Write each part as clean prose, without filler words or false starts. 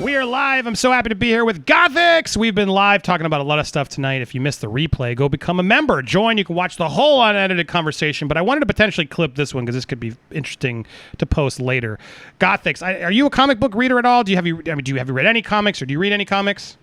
We are live. I'm so happy to be here with Gothix. We've been live talking about a lot of stuff tonight. If you missed the replay, go become a member. Join. You can watch the whole unedited conversation, but I wanted to potentially clip this one because this could be interesting to post later. Gothix, are you a comic book reader at all? Do you have you read any comics, or do you read any comics?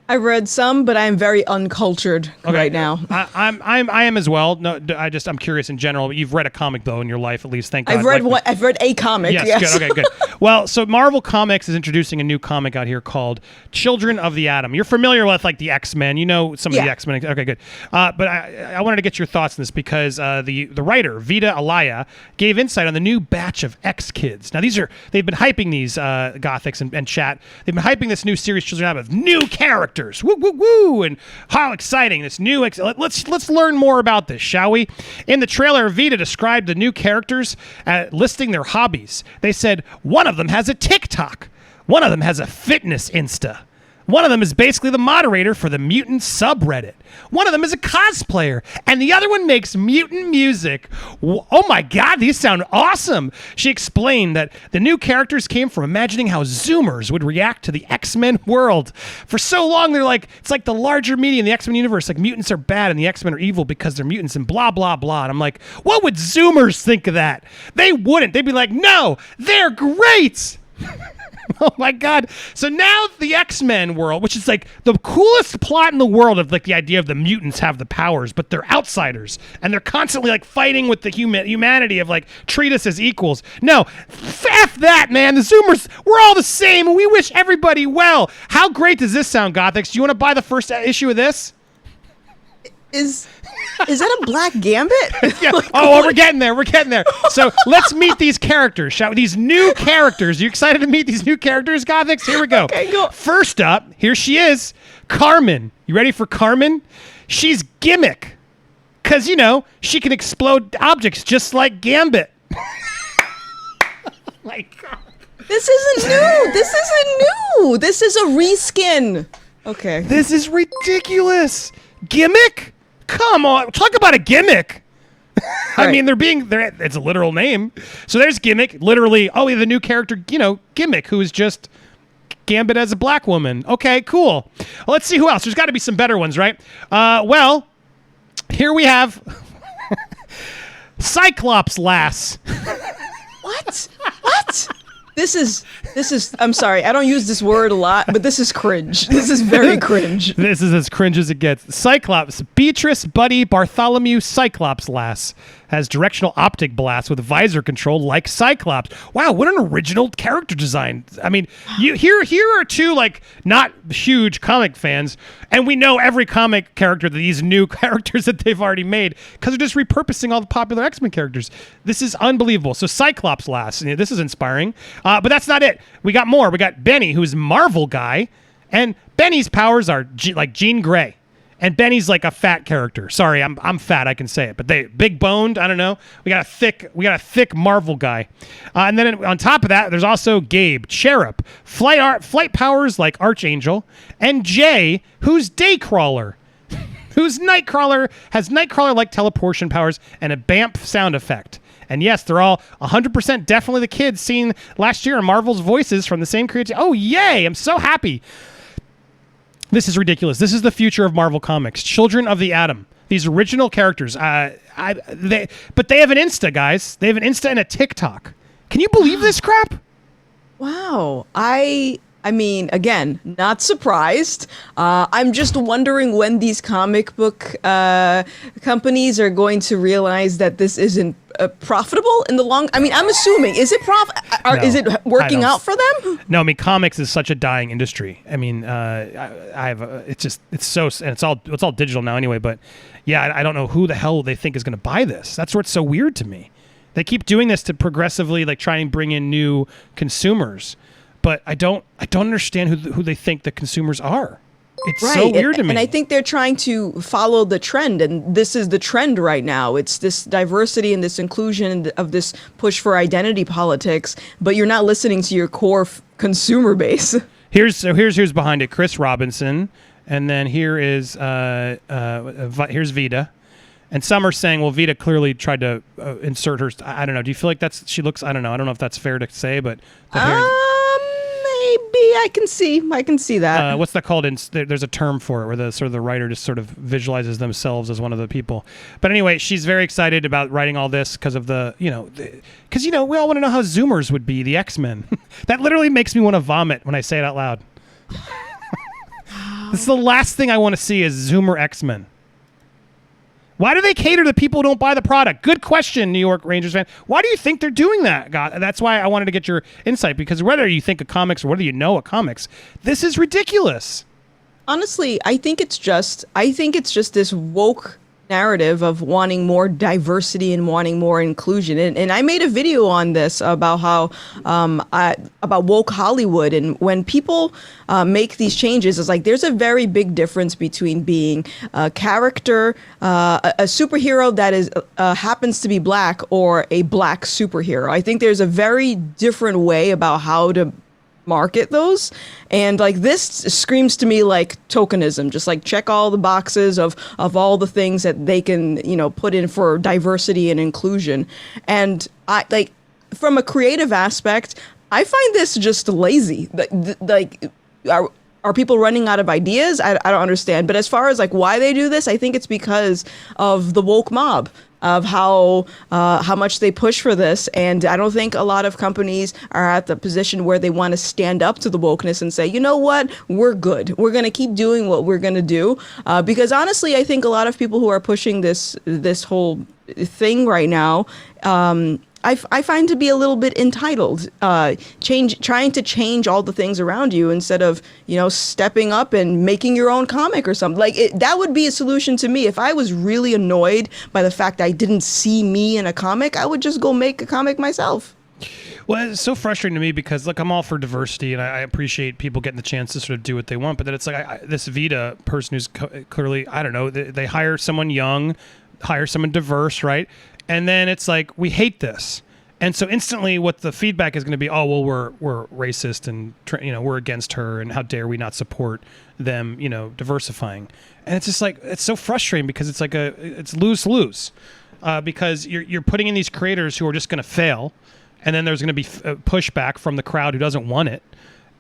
I've read some, but I'm very uncultured right now. I am as well. No, I'm curious in general. You've read a comic though in your life, at least. Thank God. I've read a comic. Yes. Good. Okay, good. Well, so Marvel Comics is introducing a new comic out here called Children of the Atom. You're familiar with like the X-Men. You know some of the X-Men. Okay, good. But I wanted to get your thoughts on this because the writer Vita Alaya gave insight on the new batch of X-Kids. Now they've been hyping these Gothix and chat. They've been hyping this new series Children of the Atom with new characters. Woo woo woo! And how exciting this new! Let's learn more about this, shall we? In the trailer, Vita described the new characters listing their hobbies. They said one of them has a TikTok, one of them has a fitness Insta. One of them is basically the moderator for the mutant subreddit. One of them is a cosplayer, and the other one makes mutant music. Oh my God, these sound awesome. She explained that the new characters came from imagining how Zoomers would react to the X-Men world. For so long, they're like, it's like the larger media in the X-Men universe, like mutants are bad and the X-Men are evil because they're mutants and blah, blah, blah. And I'm like, what would Zoomers think of that? They wouldn't. They'd be like, no, they're great. Oh my God. So now the X-Men world, which is like the coolest plot in the world of like the idea of the mutants have the powers, but they're outsiders and they're constantly like fighting with the humanity of like treat us as equals. No, F that, man. The Zoomers, we're all the same and we wish everybody well. How great does this sound, Gothix? Do you want to buy the first issue of this? Is that a black Gambit? Yeah. We're getting there. We're getting there. So let's meet these characters, shall we? These new characters. You excited to meet these new characters, Gothix? Here we go. Okay, go. First up, here she is, Carmen. You ready for Carmen? She's Gimmick. Because, you know, she can explode objects just like Gambit. My God. This isn't new. This is a reskin. Okay. This is ridiculous. Gimmick? Come on, talk about a gimmick. I Right. mean, it's a literal name. So there's Gimmick, literally, the new character, Gimmick, who is just Gambit as a black woman. Okay, cool. Well, let's see who else. There's got to be some better ones, right? Well, here we have Cyclops-Lass. What? This is I'm sorry, I don't use this word a lot, but this is cringe. This is very cringe. This is as cringe as it gets. Cyclops, Beatrice, Buddy, Bartholomew, Cyclops-Lass has directional optic blast with visor control like Cyclops. Wow, what an original character design. I mean, here are two like not huge comic fans, and we know every comic character, these new characters that they've already made, because they're just repurposing all the popular X-Men characters. This is unbelievable. So Cyclops-Lass, this is inspiring. But that's not it. We got more. We got Benny, who's Marvel guy, and Benny's powers are like Jean Grey. And Benny's like a fat character. Sorry, I'm fat. I can say it. But they big boned. I don't know. We got a thick Marvel guy. And then on top of that, there's also Gabe, Cherub, flight powers like Archangel, and Jay, who's Daycrawler, who's Nightcrawler, has Nightcrawler like teleportation powers and a BAMF sound effect. And yes, they're all 100% definitely the kids seen last year in Marvel's voices from the same creator. Oh yay! I'm so happy. This is ridiculous. This is the future of Marvel Comics. Children of the Atom. These original characters. But they have an Insta, guys. They have an Insta and a TikTok. Can you believe this crap? Wow. I mean, again, not surprised. I'm just wondering when these comic book companies are going to realize that this isn't profitable in the long. I mean, I'm assuming is it No, is it working out for them? No, I mean comics is such a dying industry. I mean, it's all digital now anyway. But yeah, I don't know who the hell they think is going to buy this. That's what's so weird to me. They keep doing this to progressively like try and bring in new consumers. But I don't understand who they think the consumers are. It's right. So weird to me. And I think they're trying to follow the trend, and this is the trend right now. It's this diversity and this inclusion of this push for identity politics, but you're not listening to your core consumer base. Here's who's behind it. Chris Robinson, and then here's Vita. And some are saying, well, Vita clearly tried to insert her. I don't know. Do you feel like she looks? I don't know. I don't know if that's fair to say, but the hair. be. I can see that. What's that called? There's a term for it where the writer just sort of visualizes themselves as one of the people. But anyway, she's very excited about writing all this because of because we all want to know how Zoomers would be, the X-Men. That literally makes me want to vomit when I say it out loud. This is the last thing I want to see is Zoomer X-Men. Why do they cater to people who don't buy the product? Good question, New York Rangers fan. Why do you think they're doing that? God, that's why I wanted to get your insight, because whether you think of comics or whether you know of comics, this is ridiculous. Honestly, I think it's just this woke narrative of wanting more diversity and wanting more inclusion. And I made a video on this about how about woke Hollywood, and when people make these changes, it's like there's a very big difference between being a character, a superhero that is happens to be black, or a black superhero. I think there's a very different way about how to market those, and like this screams to me like tokenism, just like check all the boxes of all the things that they can put in for diversity and inclusion. And I like, from a creative aspect, I find this just lazy. Like are people running out of ideas? I don't understand. But as far as like why they do this, I think it's because of the woke mob, of how much they push for this. And I don't think a lot of companies are at the position where they want to stand up to the wokeness and say, you know what, we're good. We're going to keep doing what we're going to do. Because honestly, I think a lot of people who are pushing this whole thing right now, I find to be a little bit entitled, trying to change all the things around you instead of, stepping up and making your own comic or something. Like that would be a solution to me. If I was really annoyed by the fact I didn't see me in a comic, I would just go make a comic myself. Well, it's so frustrating to me because, look, I'm all for diversity, and I appreciate people getting the chance to sort of do what they want. But then it's like this Vita person who's clearly, I don't know, they hire someone young, hire someone diverse, right? And then it's like, we hate this. And so instantly what the feedback is going to be, oh, well, we're racist and, we're against her, and how dare we not support them, diversifying. And it's just like, it's so frustrating because it's like it's lose-lose. Because you're putting in these creators who are just going to fail, and then there's going to be pushback from the crowd who doesn't want it.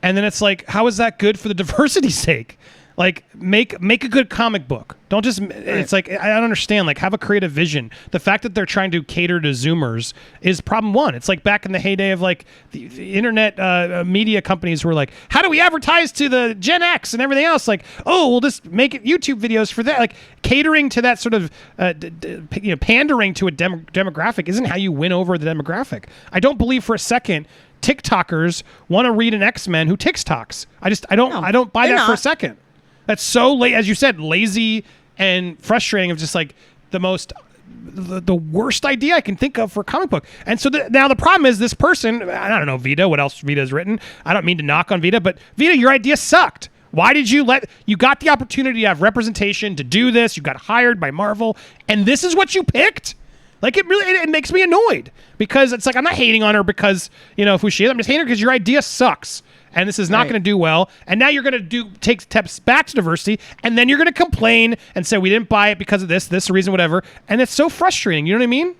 And then it's like, how is that good for the diversity's sake? Like, make a good comic book. Don't just, it's like, I don't understand. Like, have a creative vision. The fact that they're trying to cater to Zoomers is problem one. It's like back in the heyday of like the internet media companies were like, how do we advertise to the Gen X and everything else? Like, oh, we'll just make it YouTube videos for that. Like, catering to that sort of, pandering to a demographic isn't how you win over the demographic. I don't believe for a second TikTokers want to read an X-Men who TikToks. I don't buy that for a second. That's so as you said, lazy and frustrating, of just like the worst idea I can think of for a comic book. And so now the problem is this person, I don't know, Vita, what else Vita's written. I don't mean to knock on Vita, but Vita, your idea sucked. Why did you got the opportunity to have representation, to do this. You got hired by Marvel, and this is what you picked? Like, it makes me annoyed, because it's like, I'm not hating on her because, of who she is. I'm just hating her because your idea sucks. And this is not going to do well. And now you're going to take steps back to diversity, and then you're going to complain and say we didn't buy it because of this reason, whatever. And it's so frustrating. You know what I mean?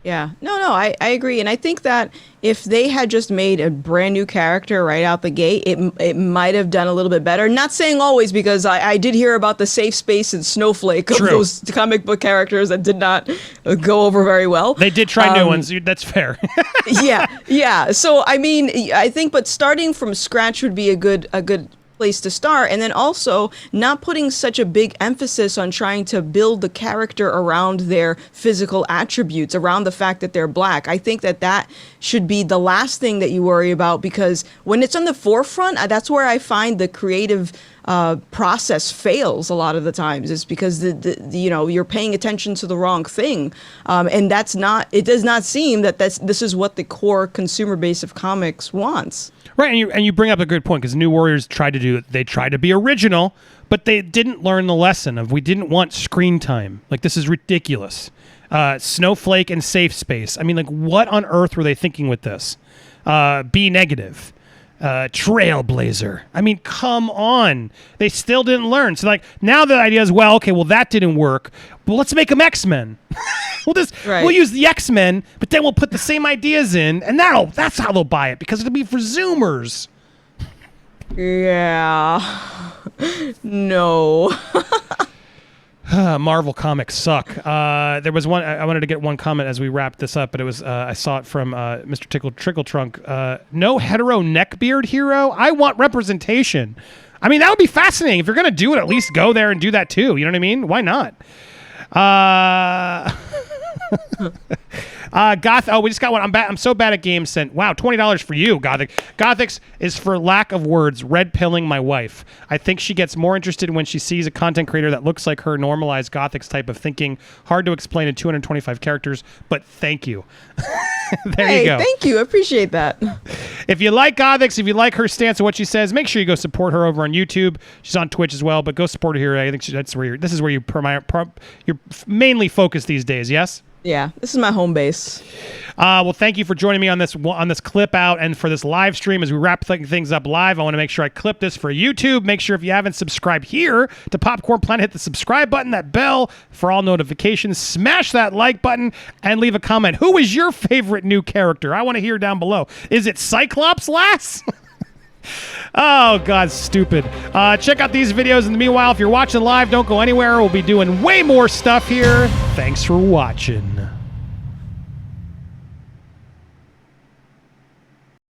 Yeah. No, I agree. And I think that if they had just made a brand new character right out the gate, it might have done a little bit better. Not saying always, because I did hear about the safe space and Snowflake of those comic book characters that did not go over very well. They did try new ones. That's fair. Yeah. So, I mean, I think, but starting from scratch would be a good place to start. And then also not putting such a big emphasis on trying to build the character around their physical attributes, around the fact that they're black. I think that should be the last thing that you worry about, because when it's on the forefront, that's where I find the creative process fails a lot of the times. Is because you're paying attention to the wrong thing, and it does not seem that this is what the core consumer base of comics wants. Right, and you bring up a good point, because New Warriors tried to do it. They tried to be original, but they didn't learn the lesson of, we didn't want screen time. Like, this is ridiculous. Snowflake and safe space. I mean, like, what on earth were they thinking with this? Be negative. Trailblazer. I mean, come on. They still didn't learn. So, like, now the idea is, that didn't work. But let's make them X-Men. We'll use the X-Men, but then we'll put the same ideas in, and that's how they'll buy it, because it'll be for Zoomers. Yeah. No. Marvel comics suck. There was one. I wanted to get one comment as we wrap this up, but it was I saw it from Mr. Trickle Trunk. No hetero neckbeard hero. I want representation. I mean, that would be fascinating. If you're gonna do it, at least go there and do that too. You know what I mean? Why not? Oh, we just got one. I'm so bad at games sent. Wow, $20 for you, Gothix. Gothix is for lack of words, red pilling my wife. I think she gets more interested when she sees a content creator that looks like her, normalized Gothix type of thinking. Hard to explain in 225 characters, but thank you. There you go. Thank you. I appreciate that. If you like Gothix, if you like her stance and what she says, make sure you go support her over on YouTube. She's on Twitch as well, but go support her here. I think this is where you're mainly focused these days. Yes. Yeah, this is my home base. Well, thank you for joining me on this clip out and for this live stream as we wrap things up live. I want to make sure I clip this for YouTube. Make sure if you haven't subscribed here to Popcorn Planet, hit the subscribe button, that bell for all notifications. Smash that like button and leave a comment. Who is your favorite new character? I want to hear down below. Is it Cyclops-Lass? Oh, God, stupid. Check out these videos. In the meanwhile, if you're watching live, don't go anywhere. We'll be doing way more stuff here. Thanks for watching.